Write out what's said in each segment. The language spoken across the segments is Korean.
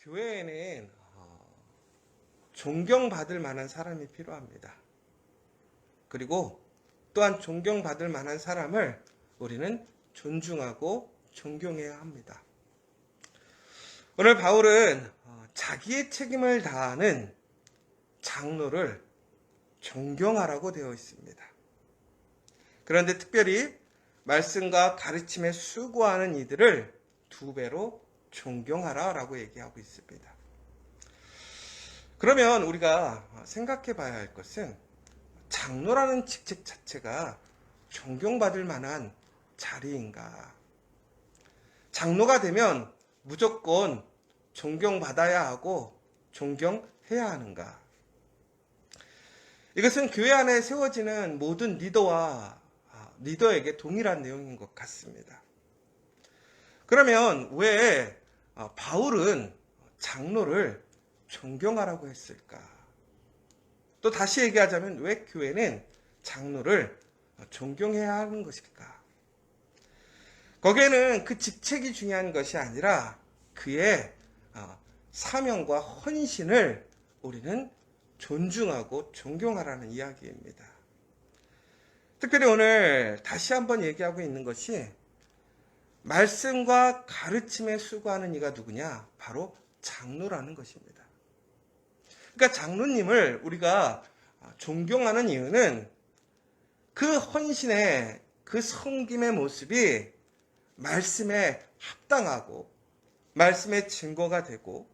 교회에는 존경받을 만한 사람이 필요합니다. 그리고 또한 존경받을 만한 사람을 우리는 존중하고 존경해야 합니다. 오늘 바울은 자기의 책임을 다하는 장로를 존경하라고 되어 있습니다. 그런데 특별히 말씀과 가르침에 수고하는 이들을 2배로 존경하라라고 얘기하고 있습니다. 그러면 우리가 생각해 봐야 할 것은 장로라는 직책 자체가 존경받을 만한 자리인가? 장로가 되면 무조건 존경받아야 하고 존경해야 하는가? 이것은 교회 안에 세워지는 모든 리더에게 동일한 내용인 것 같습니다. 그러면 왜 바울은 장로를 존경하라고 했을까? 또 다시 얘기하자면 왜 교회는 장로를 존경해야 하는 것일까? 거기에는 그 직책이 중요한 것이 아니라 그의 사명과 헌신을 우리는 존중하고 존경하라는 이야기입니다. 특별히 오늘 다시 한번 얘기하고 있는 것이 말씀과 가르침에 수고하는 이가 누구냐? 바로 장로라는 것입니다. 그러니까 장로님을 우리가 존경하는 이유는 그 헌신의 그 섬김의 모습이 말씀에 합당하고 말씀의 증거가 되고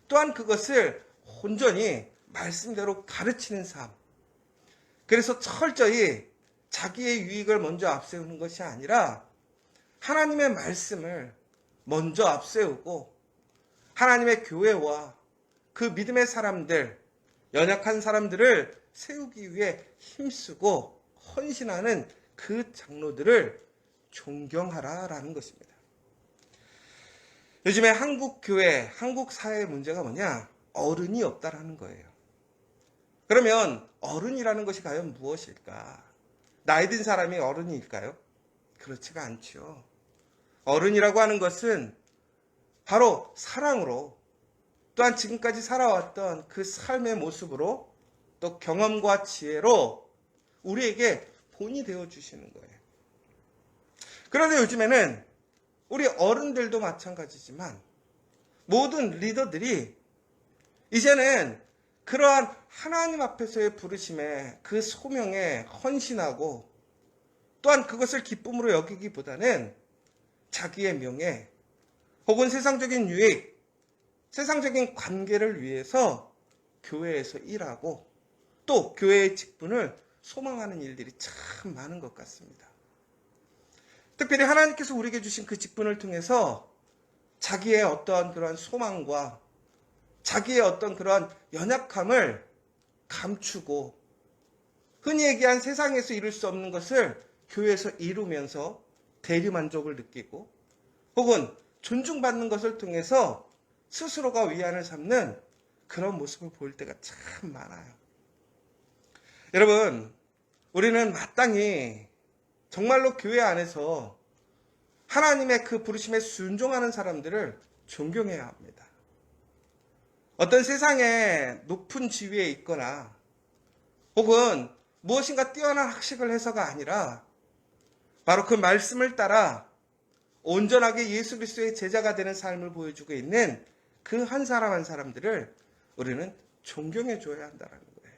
또한 그것을 온전히 말씀대로 가르치는 삶. 그래서 철저히 자기의 유익을 먼저 앞세우는 것이 아니라 하나님의 말씀을 먼저 앞세우고 하나님의 교회와 그 믿음의 사람들, 연약한 사람들을 세우기 위해 힘쓰고 헌신하는 그 장로들을 존경하라라는 것입니다. 요즘에 한국 교회, 한국 사회의 문제가 뭐냐? 어른이 없다라는 거예요. 그러면 어른이라는 것이 과연 무엇일까? 나이 든 사람이 어른일까요? 그렇지가 않죠. 어른이라고 하는 것은 바로 사랑으로 또한 지금까지 살아왔던 그 삶의 모습으로 또 경험과 지혜로 우리에게 본이 되어주시는 거예요. 그런데 요즘에는 우리 어른들도 마찬가지지만 모든 리더들이 이제는 그러한 하나님 앞에서의 부르심에 그 소명에 헌신하고 또한 그것을 기쁨으로 여기기보다는 자기의 명예 혹은 세상적인 유익, 세상적인 관계를 위해서 교회에서 일하고 또 교회의 직분을 소망하는 일들이 참 많은 것 같습니다. 특별히 하나님께서 우리에게 주신 그 직분을 통해서 자기의 어떠한 그러한 소망과 자기의 어떤 그러한 연약함을 감추고 흔히 얘기한 세상에서 이룰 수 없는 것을 교회에서 이루면서 대리만족을 느끼고 혹은 존중받는 것을 통해서 스스로가 위안을 삼는 그런 모습을 보일 때가 참 많아요. 여러분, 우리는 마땅히 정말로 교회 안에서 하나님의 그 부르심에 순종하는 사람들을 존경해야 합니다. 어떤 세상에 높은 지위에 있거나 혹은 무엇인가 뛰어난 학식을 해서가 아니라 바로 그 말씀을 따라 온전하게 예수 그리스도의 제자가 되는 삶을 보여주고 있는 그 한 사람 한 사람들을 우리는 존경해 줘야 한다는 거예요.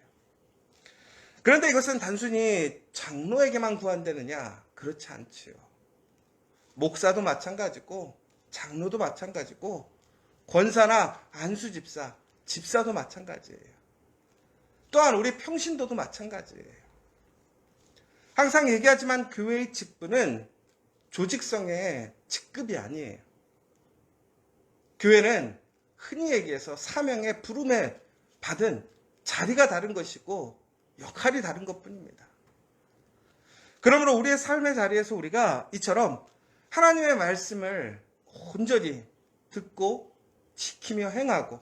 그런데 이것은 단순히 장로에게만 구한되느냐? 그렇지 않지요. 목사도 마찬가지고 장로도 마찬가지고 권사나 안수 집사, 집사도 마찬가지예요. 또한 우리 평신도도 마찬가지예요. 항상 얘기하지만 교회의 직분은 조직성의 직급이 아니에요. 교회는 흔히 얘기해서 사명의 부름에 받은 자리가 다른 것이고 역할이 다른 것뿐입니다. 그러므로 우리의 삶의 자리에서 우리가 이처럼 하나님의 말씀을 온전히 듣고 지키며 행하고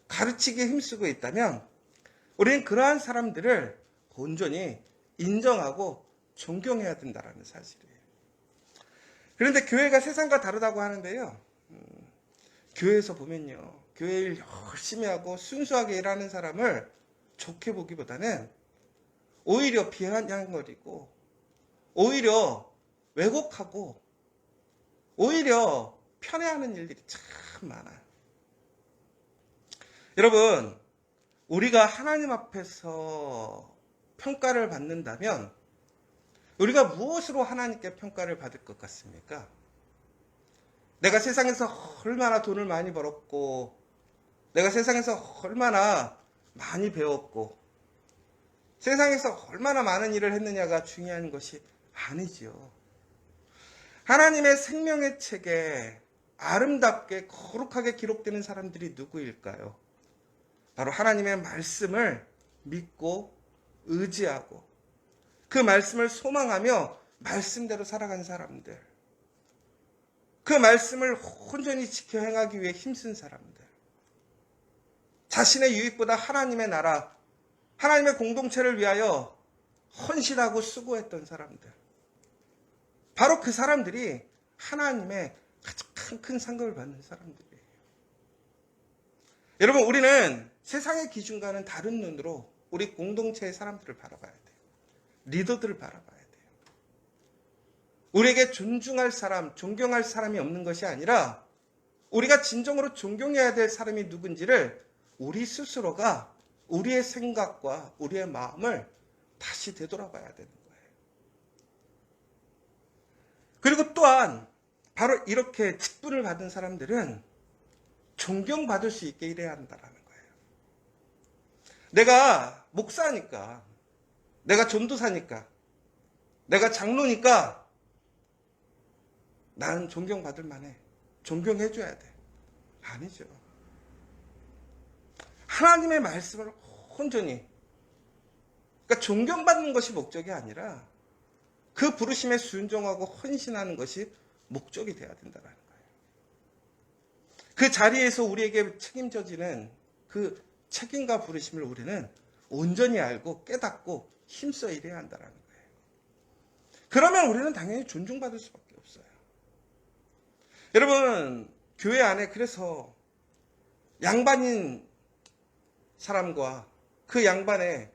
가르치기에 힘쓰고 있다면 우리는 그러한 사람들을 온전히 인정하고 존경해야 된다는 사실이에요. 그런데 교회가 세상과 다르다고 하는데요. 교회에서 보면요. 교회 일 열심히 하고 순수하게 일하는 사람을 좋게 보기보다는 오히려 비아냥거리고 오히려 왜곡하고 오히려 편애하는 일들이 참 많아요. 여러분, 우리가 하나님 앞에서 평가를 받는다면 우리가 무엇으로 하나님께 평가를 받을 것 같습니까? 내가 세상에서 얼마나 돈을 많이 벌었고 내가 세상에서 얼마나 많이 배웠고 세상에서 얼마나 많은 일을 했느냐가 중요한 것이 아니지요. 하나님의 생명의 책에 아름답게 거룩하게 기록되는 사람들이 누구일까요? 바로 하나님의 말씀을 믿고 의지하고 그 말씀을 소망하며 말씀대로 살아간 사람들, 그 말씀을 온전히 지켜 행하기 위해 힘쓴 사람들, 자신의 유익보다 하나님의 나라, 하나님의 공동체를 위하여 헌신하고 수고했던 사람들, 바로 그 사람들이 하나님의 가장 큰 상급을 받는 사람들이에요. 여러분, 우리는 세상의 기준과는 다른 눈으로 우리 공동체의 사람들을 바라봐야 돼요. 리더들을 바라봐야 돼요. 우리에게 존중할 사람, 존경할 사람이 없는 것이 아니라 우리가 진정으로 존경해야 될 사람이 누군지를 우리 스스로가 우리의 생각과 우리의 마음을 다시 되돌아봐야 되는 거예요. 그리고 또한 바로 이렇게 직분을 받은 사람들은 존경받을 수 있게 일해야 한다는 거예요. 내가 목사니까, 내가 전도사니까, 내가 장로니까 나는 존경받을 만해. 존경해줘야 돼. 아니죠. 하나님의 말씀을 온전히, 그러니까 존경받는 것이 목적이 아니라 그 부르심에 순종하고 헌신하는 것이 목적이 돼야 된다는 거예요. 그 자리에서 우리에게 책임져지는 그 책임과 부르심을 우리는 온전히 알고 깨닫고 힘써 일해야 한다는 거예요. 그러면 우리는 당연히 존중받을 수밖에 없어요. 여러분, 교회 안에 그래서 양반인 사람과 그 양반의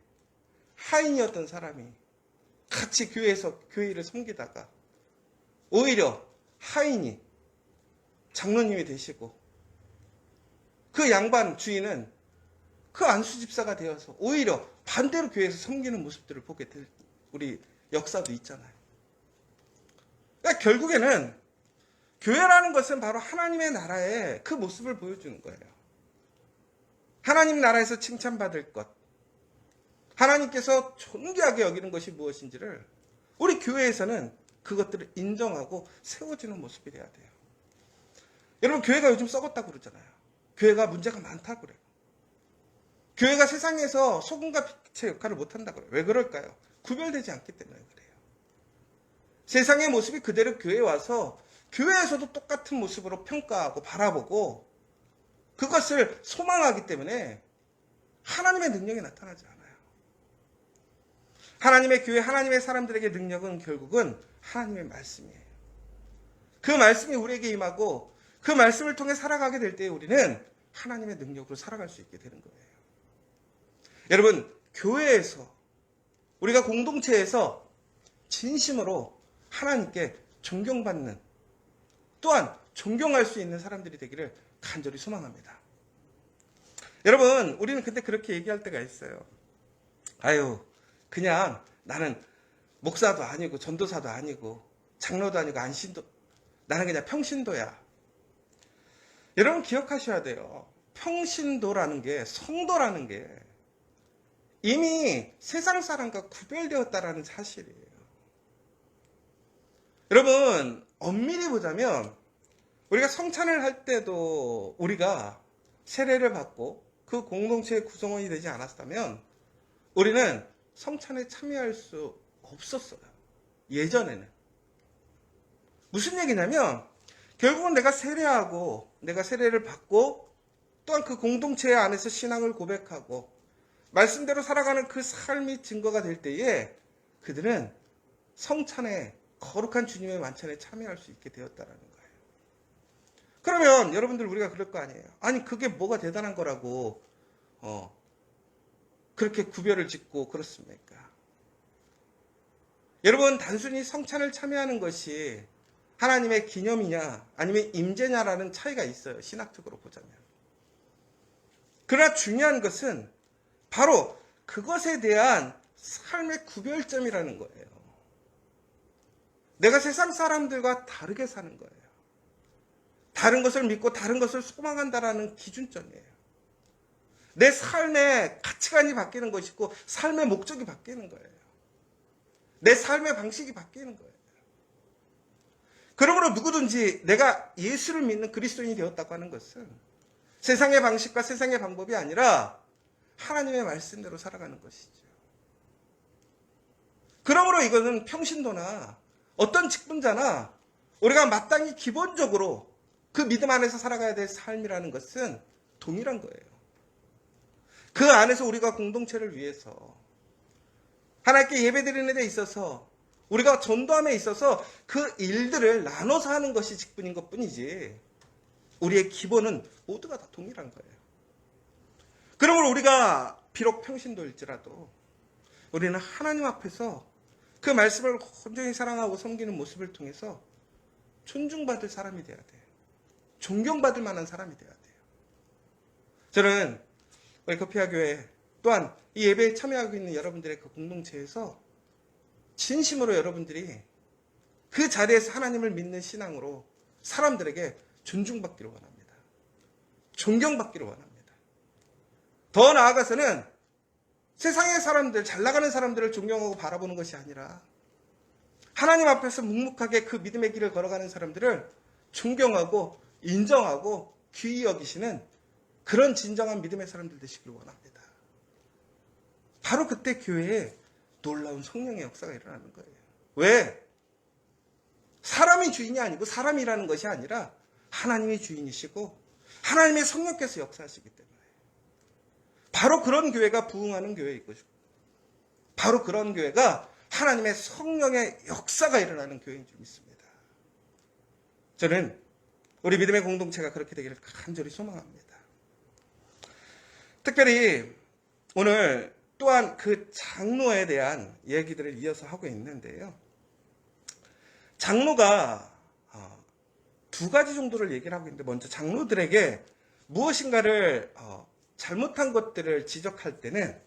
하인이었던 사람이 같이 교회에서 교회 일을 섬기다가 오히려 하인이 장로님이 되시고 그 양반 주인은 그 안수 집사가 되어서 오히려 반대로 교회에서 섬기는 모습들을 보게 될 우리 역사도 있잖아요. 그러니까 결국에는 교회라는 것은 바로 하나님의 나라의 그 모습을 보여주는 거예요. 하나님 나라에서 칭찬받을 것, 하나님께서 존귀하게 여기는 것이 무엇인지를 우리 교회에서는 그것들을 인정하고 세워지는 모습이 돼야 돼요. 여러분, 교회가 요즘 썩었다고 그러잖아요. 교회가 문제가 많다고 그래요. 교회가 세상에서 소금과 빛의 역할을 못한다고 그래요. 왜 그럴까요? 구별되지 않기 때문에 그래요. 세상의 모습이 그대로 교회에 와서 교회에서도 똑같은 모습으로 평가하고 바라보고 그것을 소망하기 때문에 하나님의 능력이 나타나지 않아요. 하나님의 교회, 하나님의 사람들에게 능력은 결국은 하나님의 말씀이에요. 그 말씀이 우리에게 임하고 그 말씀을 통해 살아가게 될 때 우리는 하나님의 능력으로 살아갈 수 있게 되는 거예요. 여러분, 교회에서 우리가 공동체에서 진심으로 하나님께 존경받는 또한 존경할 수 있는 사람들이 되기를 간절히 소망합니다. 여러분, 우리는 근데 그렇게 얘기할 때가 있어요. 아유, 그냥 나는 목사도 아니고 전도사도 아니고 장로도 아니고 안신도, 나는 그냥 평신도야. 여러분 기억하셔야 돼요. 평신도라는 게, 성도라는 게 이미 세상 사람과 구별되었다라는 사실이에요. 여러분, 엄밀히 보자면 우리가 성찬을 할 때도 우리가 세례를 받고 그 공동체의 구성원이 되지 않았다면 우리는 성찬에 참여할 수 없었어요. 예전에는. 무슨 얘기냐면 결국은 내가 세례하고 내가 세례를 받고 또한 그 공동체 안에서 신앙을 고백하고 말씀대로 살아가는 그 삶이 증거가 될 때에 그들은 성찬에 거룩한 주님의 만찬에 참여할 수 있게 되었다라는 거예요. 그러면 여러분들 우리가 그럴 거 아니에요. 아니 그게 뭐가 대단한 거라고 그렇게 구별을 짓고 그렇습니까? 여러분 단순히 성찬을 참여하는 것이 하나님의 기념이냐 아니면 임재냐라는 차이가 있어요. 신학적으로 보자면. 그러나 중요한 것은 바로 그것에 대한 삶의 구별점이라는 거예요. 내가 세상 사람들과 다르게 사는 거예요. 다른 것을 믿고 다른 것을 소망한다라는 기준점이에요. 내 삶의 가치관이 바뀌는 것이고 삶의 목적이 바뀌는 거예요. 내 삶의 방식이 바뀌는 거예요. 그러므로 누구든지 내가 예수를 믿는 그리스도인이 되었다고 하는 것은 세상의 방식과 세상의 방법이 아니라 하나님의 말씀대로 살아가는 것이죠. 그러므로 이거는 평신도나 어떤 직분자나 우리가 마땅히 기본적으로 그 믿음 안에서 살아가야 될 삶이라는 것은 동일한 거예요. 그 안에서 우리가 공동체를 위해서 하나님께 예배드리는 데 있어서 우리가 전도함에 있어서 그 일들을 나눠서 하는 것이 직분인 것뿐이지 우리의 기본은 모두가 다 동일한 거예요. 그러므로 우리가 비록 평신도일지라도 우리는 하나님 앞에서 그 말씀을 온전히 사랑하고 섬기는 모습을 통해서 존중받을 사람이 돼야 돼요. 존경받을 만한 사람이 돼야 돼요. 저는 우리 커피아 교회 또한 이 예배에 참여하고 있는 여러분들의 그 공동체에서 진심으로 여러분들이 그 자리에서 하나님을 믿는 신앙으로 사람들에게 존중받기를 원합니다. 존경받기를 원합니다. 더 나아가서는 세상의 사람들, 잘 나가는 사람들을 존경하고 바라보는 것이 아니라 하나님 앞에서 묵묵하게 그 믿음의 길을 걸어가는 사람들을 존경하고 인정하고 귀히 여기시는 그런 진정한 믿음의 사람들 되시길 원합니다. 바로 그때 교회에 놀라운 성령의 역사가 일어나는 거예요. 왜? 사람이 주인이 아니고 사람이라는 것이 아니라 하나님이 주인이시고 하나님의 성령께서 역사하시기 때문에 바로 그런 교회가 부흥하는 교회이고 바로 그런 교회가 하나님의 성령의 역사가 일어나는 교회인 줄 믿습니다. 저는 우리 믿음의 공동체가 그렇게 되기를 간절히 소망합니다. 특별히 오늘 또한 그 장로에 대한 얘기들을 이어서 하고 있는데요. 장로가 두 가지 정도를 얘기를 하고 있는데 먼저 장로들에게 무엇인가를 잘못한 것들을 지적할 때는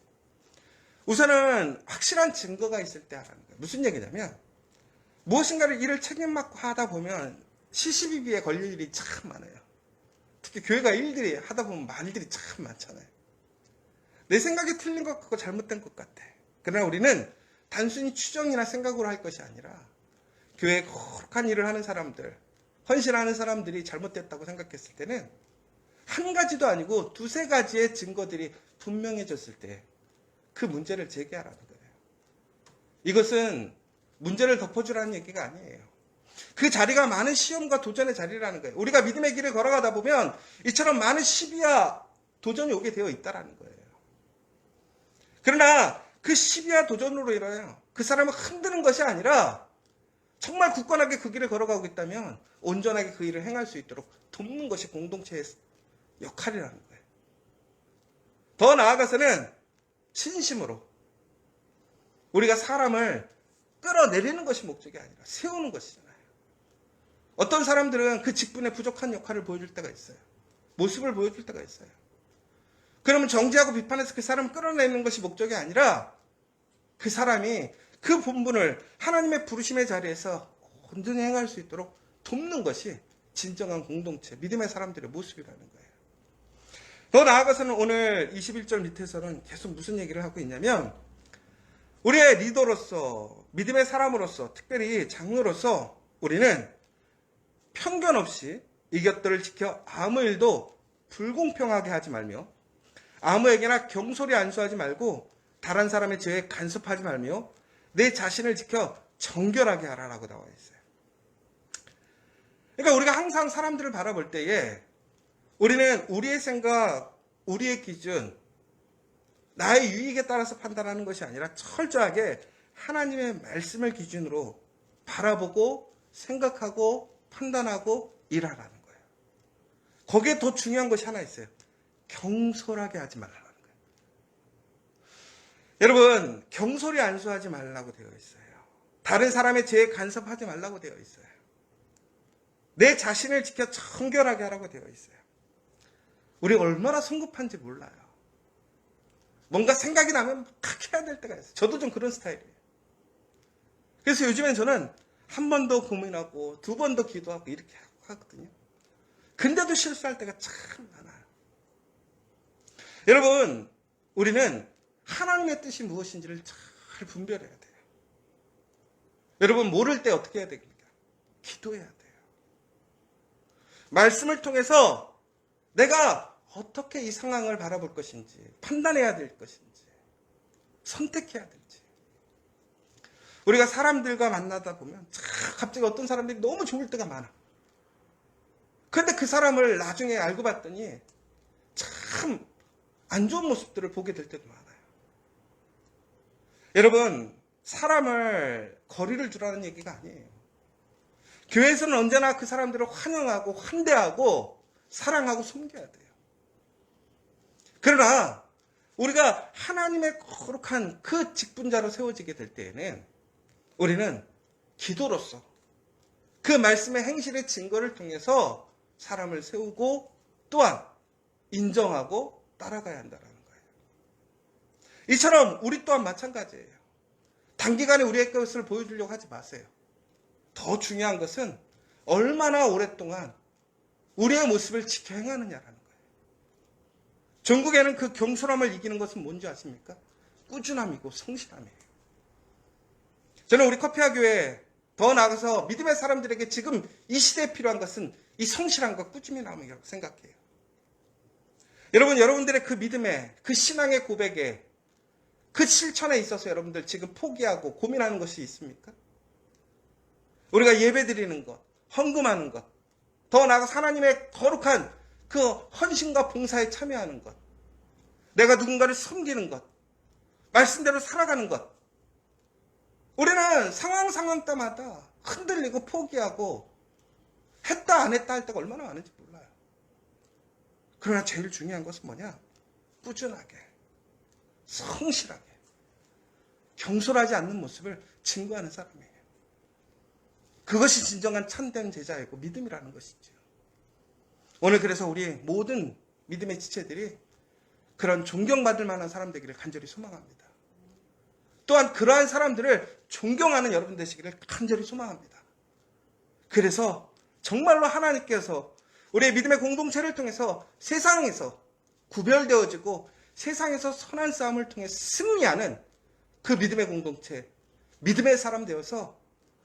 우선은 확실한 증거가 있을 때 하라는 거예요. 무슨 얘기냐면 무엇인가를 일을 책임 맡고 하다 보면 시시비비에 걸릴 일이 참 많아요. 특히 교회가 일들이 하다 보면 말들이 참 많잖아요. 내 생각이 틀린 것 같고 잘못된 것 같아. 그러나 우리는 단순히 추정이나 생각으로 할 것이 아니라 교회에 거룩한 일을 하는 사람들, 헌신하는 사람들이 잘못됐다고 생각했을 때는 한 가지도 아니고 두세 가지의 증거들이 분명해졌을 때 그 문제를 제기하라는 거예요. 이것은 문제를 덮어주라는 얘기가 아니에요. 그 자리가 많은 시험과 도전의 자리라는 거예요. 우리가 믿음의 길을 걸어가다 보면 이처럼 많은 시비와 도전이 오게 되어 있다는 거예요. 그러나 그 시비와 도전으로 인하여 그 사람을 흔드는 것이 아니라 정말 굳건하게 그 길을 걸어가고 있다면 온전하게 그 일을 행할 수 있도록 돕는 것이 공동체의 역할이라는 거예요. 더 나아가서는 진심으로 우리가 사람을 끌어내리는 것이 목적이 아니라 세우는 것이잖아요. 어떤 사람들은 그 직분에 부족한 역할을 보여줄 때가 있어요. 모습을 보여줄 때가 있어요. 그러면 정죄하고 비판해서 그 사람을 끌어내는 것이 목적이 아니라 그 사람이 그 본분을 하나님의 부르심의 자리에서 온전히 행할 수 있도록 돕는 것이 진정한 공동체, 믿음의 사람들의 모습이라는 거예요. 더 나아가서는 오늘 21절 밑에서는 계속 무슨 얘기를 하고 있냐면 우리의 리더로서, 믿음의 사람으로서, 특별히 장로로서 우리는 편견 없이 이 것들을 지켜 아무 일도 불공평하게 하지 말며 아무에게나 경솔히 안수하지 말고 다른 사람의 죄에 간섭하지 말며 내 자신을 지켜 정결하게 하라라고 나와 있어요. 그러니까 우리가 항상 사람들을 바라볼 때에 우리는 우리의 생각, 우리의 기준, 나의 유익에 따라서 판단하는 것이 아니라 철저하게 하나님의 말씀을 기준으로 바라보고 생각하고 판단하고 일하라는 거예요. 거기에 더 중요한 것이 하나 있어요. 경솔하게 하지 말라는 거예요. 여러분, 경솔히 안수하지 말라고 되어 있어요. 다른 사람의 죄에 간섭하지 말라고 되어 있어요. 내 자신을 지켜 청결하게 하라고 되어 있어요. 우리 얼마나 성급한지 몰라요. 뭔가 생각이 나면 막 해야 될 때가 있어요. 저도 좀 그런 스타일이에요. 그래서 요즘엔 저는 한 번 더 고민하고 두 번 더 기도하고 이렇게 하거든요. 근데도 실수할 때가 참 많아요. 여러분, 우리는 하나님의 뜻이 무엇인지를 잘 분별해야 돼요. 여러분, 모를 때 어떻게 해야 됩니까? 기도해야 돼요. 말씀을 통해서 내가 어떻게 이 상황을 바라볼 것인지, 판단해야 될 것인지, 선택해야 될지. 우리가 사람들과 만나다 보면 갑자기 어떤 사람들이 너무 좋을 때가 많아. 그런데 그 사람을 나중에 알고 봤더니 참 안 좋은 모습들을 보게 될 때도 많아요. 여러분, 사람을 거리를 두라는 얘기가 아니에요. 교회에서는 언제나 그 사람들을 환영하고 환대하고 사랑하고 섬겨야 돼요. 그러나 우리가 하나님의 거룩한 그 직분자로 세워지게 될 때에는 우리는 기도로서 그 말씀의 행실의 증거를 통해서 사람을 세우고 또한 인정하고 따라가야 한다는 거예요. 이처럼 우리 또한 마찬가지예요. 단기간에 우리의 것을 보여주려고 하지 마세요. 더 중요한 것은 얼마나 오랫동안 우리의 모습을 지켜 행하느냐라는 거예요. 전국에는 그 경솔함을 이기는 것은 뭔지 아십니까? 꾸준함이고 성실함이에요. 저는 우리 커피아 교회 더 나아가서 믿음의 사람들에게 지금 이 시대에 필요한 것은 이 성실함과 꾸준함이라고 생각해요. 여러분, 여러분들의 그 믿음에, 그 신앙의 고백에, 그 실천에 있어서 여러분들 지금 포기하고 고민하는 것이 있습니까? 우리가 예배 드리는 것, 헌금하는 것, 더 나아가서 하나님의 거룩한 그 헌신과 봉사에 참여하는 것, 내가 누군가를 섬기는 것, 말씀대로 살아가는 것. 우리는 상황 때마다 흔들리고 포기하고 했다 안 했다 할 때가 얼마나 많은지 몰라요. 그러나 제일 중요한 것은 뭐냐? 꾸준하게, 성실하게, 경솔하지 않는 모습을 증거하는 사람이에요. 그것이 진정한 참된 제자이고 믿음이라는 것이죠. 오늘 그래서 우리 모든 믿음의 지체들이 그런 존경받을 만한 사람 되기를 간절히 소망합니다. 또한 그러한 사람들을 존경하는 여러분 되시기를 간절히 소망합니다. 그래서 정말로 하나님께서 우리의 믿음의 공동체를 통해서 세상에서 구별되어지고 세상에서 선한 싸움을 통해 승리하는 그 믿음의 공동체, 믿음의 사람 되어서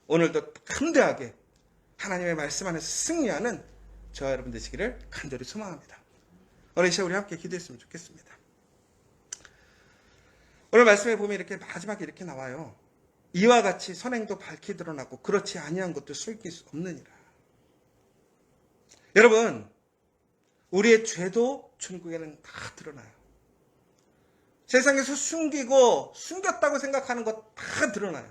오늘도 담대하게 하나님의 말씀 안에서 승리하는 저와 여러분 되시기를 간절히 소망합니다. 오늘 이 시간 우리 함께 기도했으면 좋겠습니다. 오늘 말씀에 보면 이렇게 마지막에 이렇게 나와요. 이와 같이 선행도 밝히 드러나고 그렇지 아니한 것도 숨길 수 없느니라. 여러분, 우리의 죄도 천국에는 다 드러나요. 세상에서 숨기고 숨겼다고 생각하는 것 다 드러나요.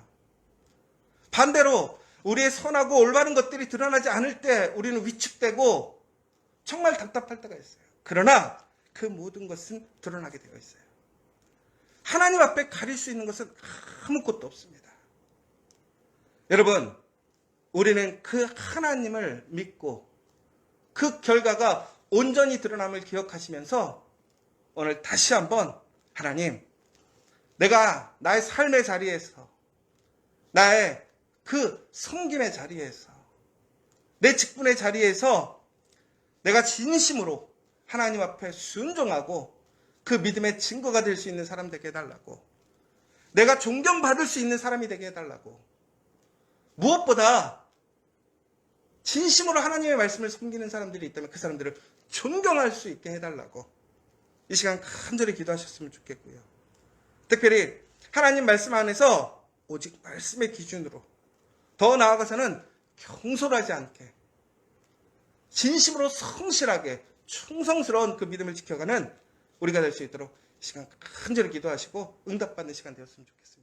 반대로 우리의 선하고 올바른 것들이 드러나지 않을 때 우리는 위축되고 정말 답답할 때가 있어요. 그러나 그 모든 것은 드러나게 되어 있어요. 하나님 앞에 가릴 수 있는 것은 아무것도 없습니다. 여러분, 우리는 그 하나님을 믿고 그 결과가 온전히 드러남을 기억하시면서 오늘 다시 한번 하나님, 내가 나의 삶의 자리에서, 나의 그 섬김의 자리에서, 내 직분의 자리에서 내가 진심으로 하나님 앞에 순종하고 그 믿음의 증거가 될 수 있는 사람 되게 해달라고, 내가 존경받을 수 있는 사람이 되게 해달라고, 무엇보다 진심으로 하나님의 말씀을 섬기는 사람들이 있다면 그 사람들을 존경할 수 있게 해달라고 이 시간 간절히 기도하셨으면 좋겠고요. 특별히 하나님 말씀 안에서 오직 말씀의 기준으로 더 나아가서는 경솔하지 않게 진심으로 성실하게 충성스러운 그 믿음을 지켜가는 우리가 될 수 있도록 이 시간 간절히 기도하시고 응답받는 시간 되었으면 좋겠습니다.